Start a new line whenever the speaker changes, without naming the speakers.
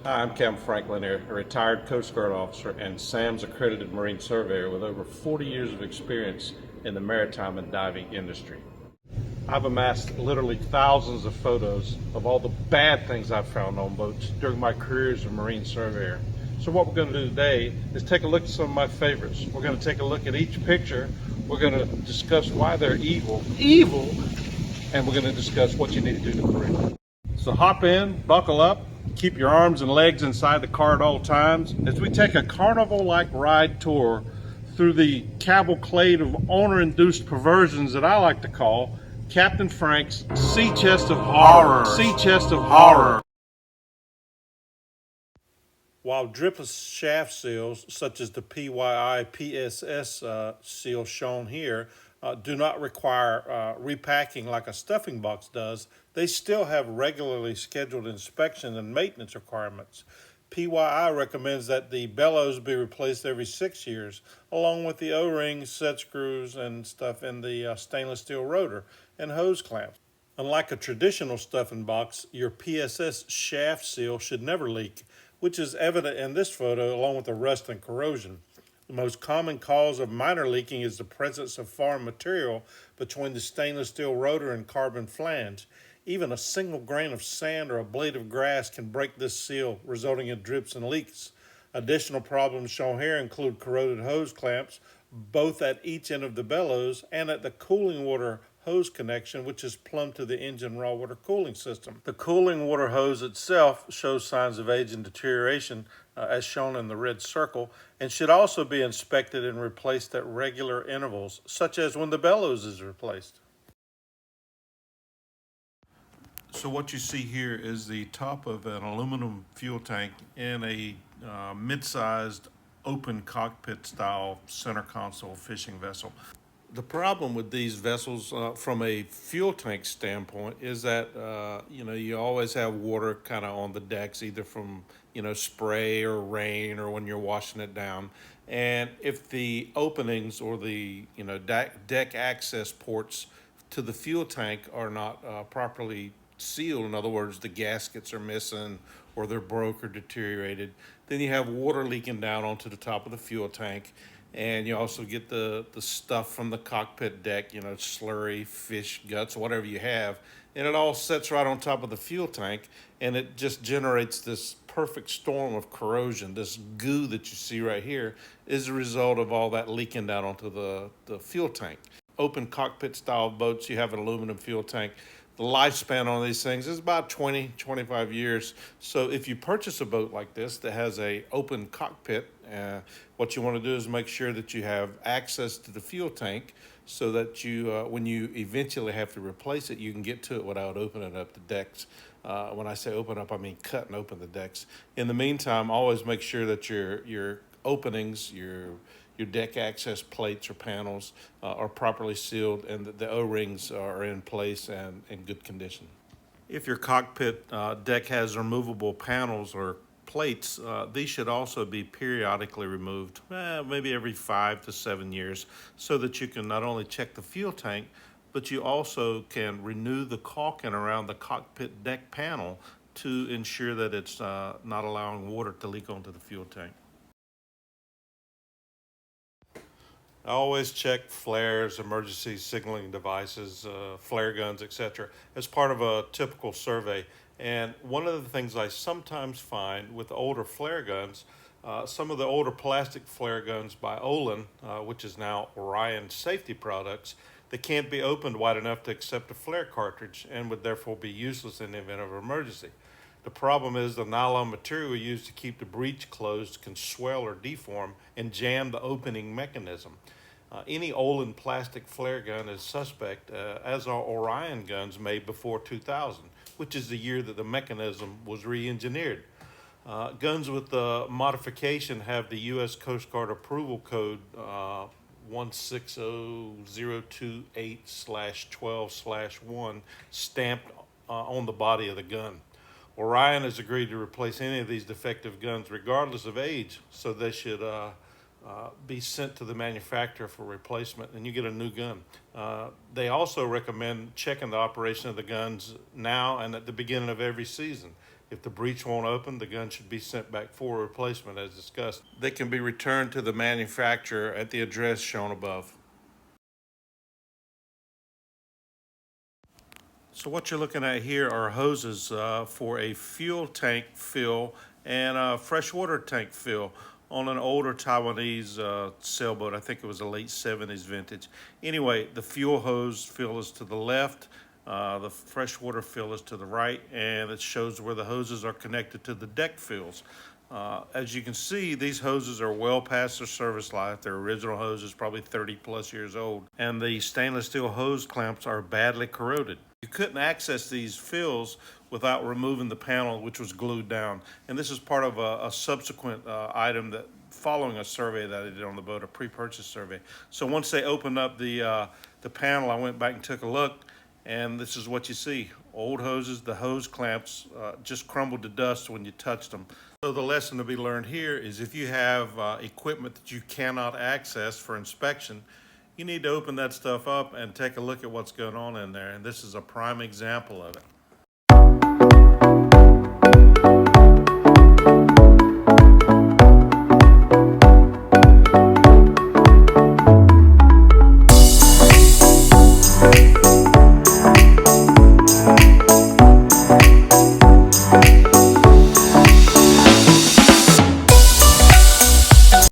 Hi, I'm Capt Frank Lanier, a retired Coast Guard officer and SAMS Accredited Marine Surveyor with over 40 years of experience in the maritime and diving industry. I've amassed literally thousands of photos of all the bad things I've found on boats during my career as a Marine Surveyor. So what we're going to do today is take a look at some of my favorites. We're going to take a look at each picture. We're going to discuss why they're evil, and we're going to discuss what you need to do to correct it. So hop in, buckle up, keep your arms and legs inside the car at all times as we take a carnival-like ride tour through the cavalcade of owner-induced perversions that I like to call Captain Frank's Sea Chest of Horror. Sea Chest of Horror. While dripless shaft seals, such as the PYI PSS seal shown here, do not require repacking like a stuffing box does, they still have regularly scheduled inspection and maintenance requirements. PYI recommends that the bellows be replaced every 6 years, along with the O-rings, set screws, and stuff in the stainless steel rotor and hose clamps. Unlike a traditional stuffing box, your PSS shaft seal should never leak, which is evident in this photo along with the rust and corrosion. The most common cause of minor leaking is the presence of foreign material between the stainless steel rotor and carbon flange. Even a single grain of sand or a blade of grass can break this seal, resulting in drips and leaks. Additional problems shown here include corroded hose clamps, both at each end of the bellows and at the cooling water hose connection, which is plumbed to the engine raw water cooling system. The cooling water hose itself shows signs of age and deterioration, as shown in the red circle, and should also be inspected and replaced at regular intervals, such as when the bellows is replaced. So what you see here is the top of an aluminum fuel tank in a mid-sized open cockpit style center console fishing vessel. The problem with these vessels from a fuel tank standpoint is that you always have water kind of on the decks, either from spray or rain or when you're washing it down. And if the openings or the deck access ports to the fuel tank are not properly sealed, in other words, the gaskets are missing or they're broke or deteriorated, then you have water leaking down onto the top of the fuel tank. And you also get the stuff from the cockpit deck, slurry, fish guts, whatever you have. And it all sits right on top of the fuel tank, and it just generates this perfect storm of corrosion. This goo that you see right here is a result of all that leaking down onto the fuel tank. Open cockpit style boats, you have an aluminum fuel tank. The lifespan on these things is about 20, 25 years. So if you purchase a boat like this that has a open cockpit, what you want to do is make sure that you have access to the fuel tank so that you, when you eventually have to replace it, you can get to it without opening up the decks. When I say open up, I mean cut and open the decks. In the meantime, always make sure that your openings, your deck access plates or panels are properly sealed and that the O-rings are in place and in good condition. If your cockpit deck has removable panels or plates, these should also be periodically removed, maybe every 5 to 7 years, so that you can not only check the fuel tank, but you also can renew the caulking around the cockpit deck panel to ensure that it's not allowing water to leak onto the fuel tank. I always check flares, emergency signaling devices, flare guns, etc. as part of a typical survey. And one of the things I sometimes find with older flare guns, some of the older plastic flare guns by Olin, which is now Orion Safety Products, they can't be opened wide enough to accept a flare cartridge and would therefore be useless in the event of an emergency. The problem is the nylon material used to keep the breech closed can swell or deform and jam the opening mechanism. Any Olin plastic flare gun is suspect, as are Orion guns made before 2000, which is the year that the mechanism was re-engineered. Guns with the modification have the U.S. Coast Guard approval code 160028/12/1 stamped on the body of the gun. Orion has agreed to replace any of these defective guns regardless of age, so they should be sent to the manufacturer for replacement and you get a new gun. They also recommend checking the operation of the guns now and at the beginning of every season. If the breech won't open, the gun should be sent back for a replacement as discussed. They can be returned to the manufacturer at the address shown above. So what you're looking at here are hoses for a fuel tank fill and a freshwater tank fill on an older Taiwanese sailboat. I think it was a late 70s vintage. Anyway, the fuel hose fill is to the left, the freshwater fill is to the right, and it shows where the hoses are connected to the deck fills. As you can see, these hoses are well past their service life. Their original hose is probably 30 plus years old, and the stainless steel hose clamps are badly corroded. You couldn't access these fills without removing the panel, which was glued down. And this is part of a subsequent item that following a survey that I did on the boat, a pre-purchase survey. So once they opened up the panel, I went back and took a look, and this is what you see. Old hoses, the hose clamps just crumbled to dust when you touched them. So the lesson to be learned here is if you have equipment that you cannot access for inspection, you need to open that stuff up and take a look at what's going on in there. And this is a prime example of it.